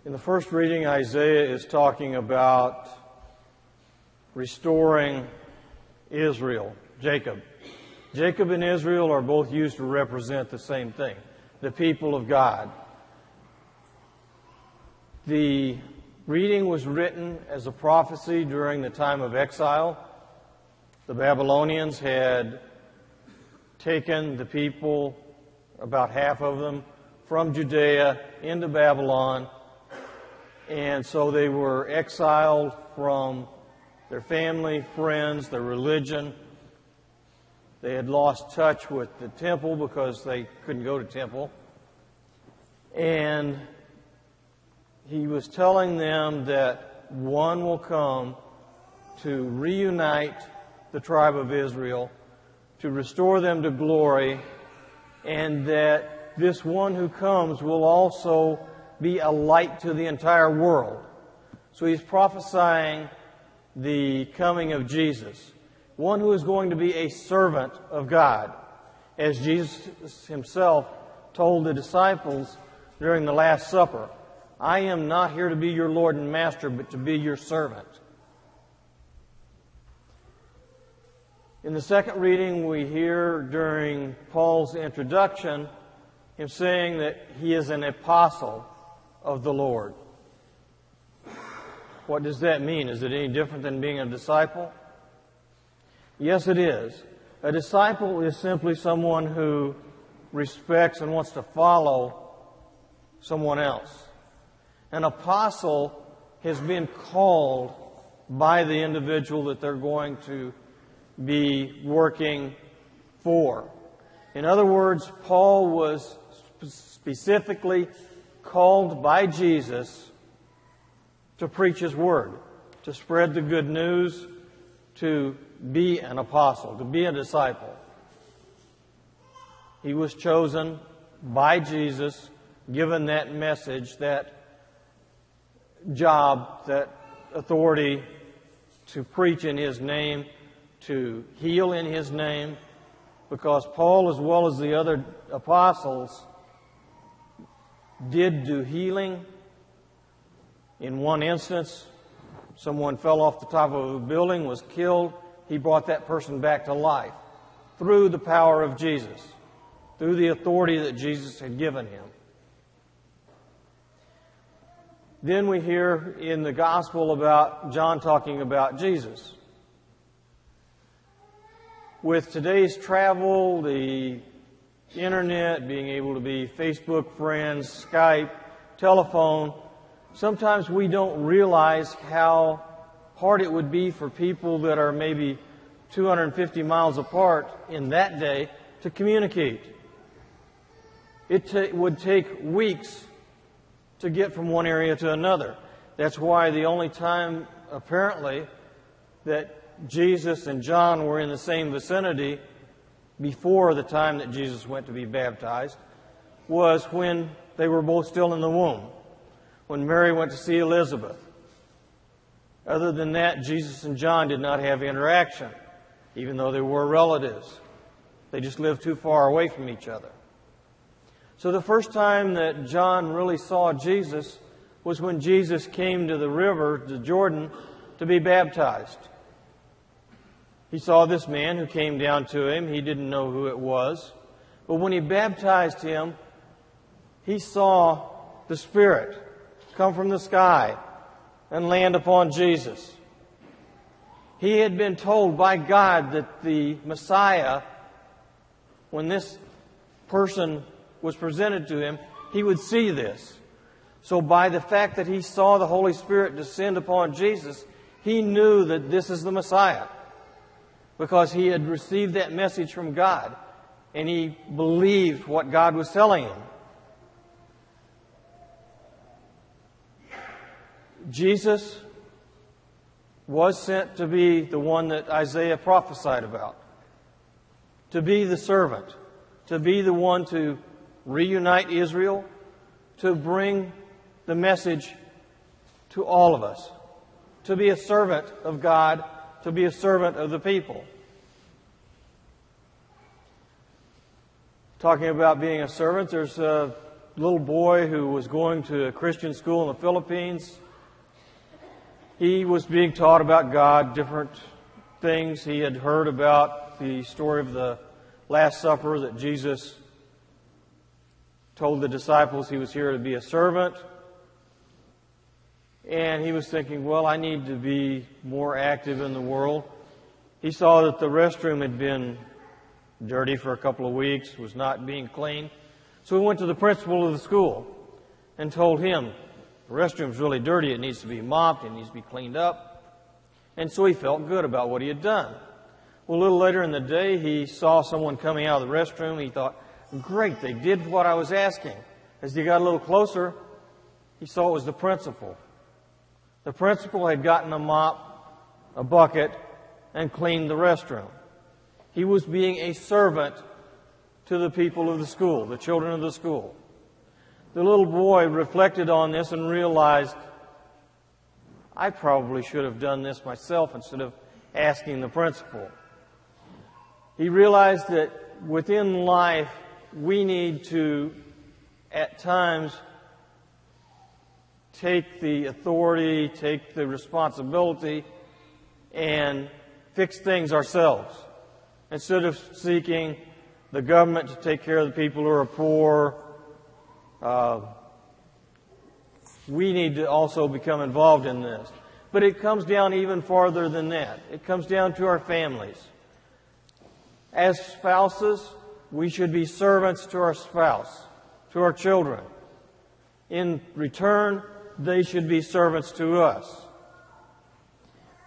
In the first reading, Isaiah is talking about restoring Israel, Jacob. Jacob and Israel are both used to represent the same thing, the people of God. The reading was written as a prophecy during the time of exile. The Babylonians had taken the people, about half of them, from Judea into Babylon. And so they were exiled from their family, friends, their religion. They had lost touch with the temple because they couldn't go to temple. And he was telling them that one will come to reunite the tribe of Israel, to restore them to glory, and that this one who comes will also be a light to the entire world. So he's prophesying the coming of Jesus, one who is going to be a servant of God, as Jesus himself told the disciples during the Last Supper, "I am not here to be your Lord and Master, but to be your servant." In the second reading, we hear during Paul's introduction him saying that he is an apostle of the Lord. What does that mean? Is it any different than being a disciple? Yes, it is. A disciple is simply someone who respects and wants to follow someone else. An apostle has been called by the individual that they're going to be working for. In other words, Paul was specifically called by Jesus to preach His Word, to spread the good news, to be an apostle, to be a disciple. He was chosen by Jesus, given that message, that job, that authority to preach in His name, to heal in His name, because Paul, as well as the other apostles, did do healing. In one instance, someone fell off the top of a building, was killed. He brought that person back to life through the power of Jesus, through the authority that Jesus had given him. Then we hear in the gospel about John talking about Jesus. With today's travel, the internet, being able to be Facebook friends, Skype, telephone, sometimes we don't realize how hard it would be for people that are maybe 250 miles apart in that day to communicate. It would take weeks to get from one area to another. That's why the only time, apparently, that Jesus and John were in the same vicinity before the time that Jesus went to be baptized was when they were both still in the womb, when Mary went to see Elizabeth. Other than that, Jesus and John did not have interaction, even though they were relatives. They just lived too far away from each other. So the first time that John really saw Jesus was when Jesus came to the river, to Jordan, to be baptized. He saw this man who came down to him. He didn't know who it was. But when he baptized him, he saw the Spirit come from the sky and land upon Jesus. He had been told by God that the Messiah, when this person was presented to him, he would see this. So by the fact that he saw the Holy Spirit descend upon Jesus, he knew that this is the Messiah, because he had received that message from God, and he believed what God was telling him. Jesus was sent to be the one that Isaiah prophesied about, to be the servant, to be the one to reunite Israel, to bring the message to all of us, to be a servant of God, to be a servant of the people. Talking about being a servant, there's little boy who was going to a Christian school in the Philippines. He was being taught about God, different things. He had heard about the story of the Last Supper, that Jesus told the disciples he was here to be a servant. And he was thinking, well, I need to be more active in the world. He saw that the restroom had been dirty for a couple of weeks, was not being cleaned. So he went to the principal of the school and told him, the restroom's really dirty, it needs to be mopped, it needs to be cleaned up. And so he felt good about what he had done. Well, a little later in the day, he saw someone coming out of the restroom. He thought, great, they did what I was asking. As he got a little closer, he saw it was the principal. The principal had gotten a mop, a bucket, and cleaned the restroom. He was being a servant to the people of the school, the children of the school. The little boy reflected on this and realized, I probably should have done this myself instead of asking the principal. He realized that within life, we need to, at times, take the authority, take the responsibility, and fix things ourselves. Instead of seeking the government to take care of the people who are poor, we need to also become involved in this. But it comes down even farther than that. It comes down to our families. As spouses, we should be servants to our spouse, to our children. In return, they should be servants to us.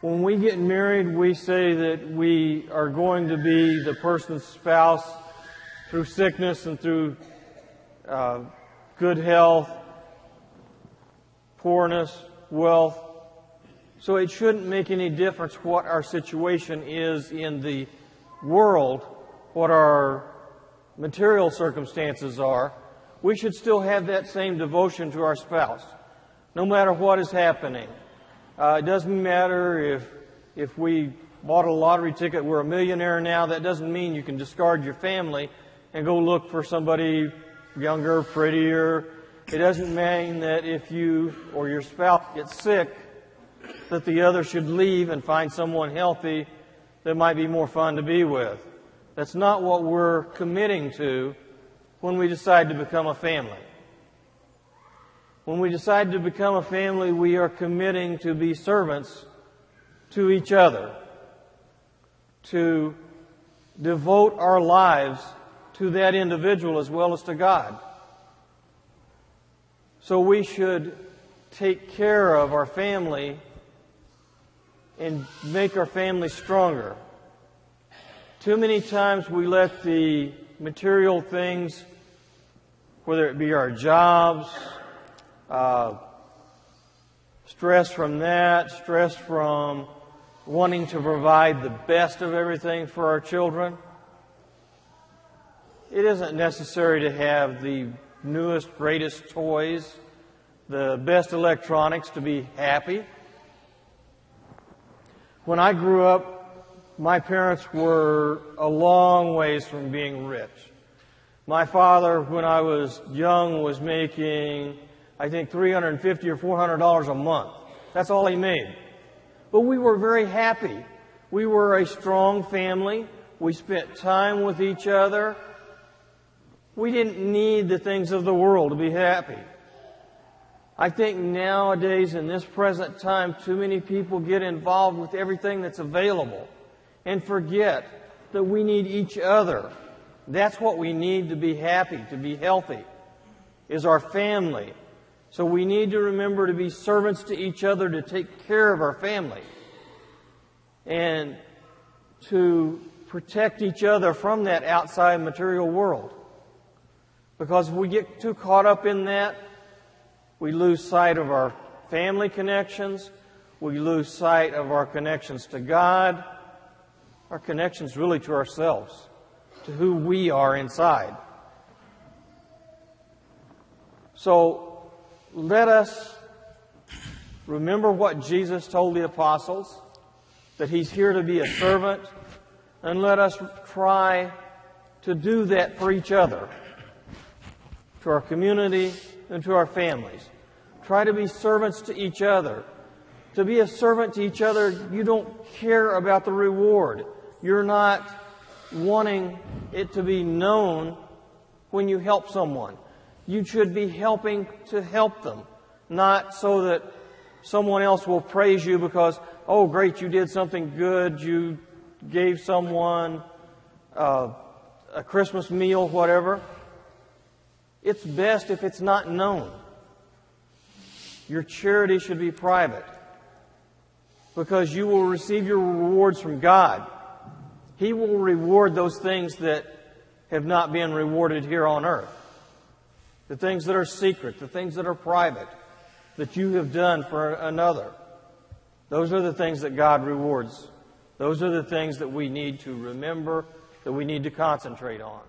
When we get married, we say that we are going to be the person's spouse through sickness and through good health, poorness, wealth. So it shouldn't make any difference what our situation is in the world, what our material circumstances are. We should still have that same devotion to our spouse, no matter what is happening. It doesn't matter if we bought a lottery ticket, we're a millionaire now. That doesn't mean you can discard your family and go look for somebody younger, prettier. It doesn't mean that if you or your spouse gets sick, that the other should leave and find someone healthy that might be more fun to be with. That's not what we're committing to when we decide to become a family. When we decide to become a family, we are committing to be servants to each other, to devote our lives to that individual as well as to God. So we should take care of our family and make our family stronger. Too many times we let the material things, whether it be our jobs, stress from that, stress from wanting to provide the best of everything for our children. It isn't necessary to have the newest, greatest toys, the best electronics to be happy. When I grew up, my parents were a long ways from being rich. My father, when I was young, was making, I think, $350 or $400 a month. That's all he made. But we were very happy. We were a strong family. We spent time with each other. We didn't need the things of the world to be happy. I think nowadays, in this present time, too many people get involved with everything that's available and forget that we need each other. That's what we need to be happy, to be healthy, is our family. So we need to remember to be servants to each other, to take care of our family, and to protect each other from that outside material world. Because if we get too caught up in that, we lose sight of our family connections, we lose sight of our connections to God, our connections really to ourselves, to who we are inside. So let us remember what Jesus told the apostles, that He's here to be a servant, and let us try to do that for each other. to our community, and to our families. Try to be servants to each other. To be a servant to each other, you don't care about the reward. You're not wanting it to be known when you help someone. You should be helping to help them, not so that someone else will praise you because, oh, great, you did something good, you gave someone a Christmas meal, whatever. It's best if it's not known. Your charity should be private because you will receive your rewards from God. He will reward those things that have not been rewarded here on earth. The things that are secret, the things that are private, that you have done for another. Those are the things that God rewards. Those are the things that we need to remember, that we need to concentrate on.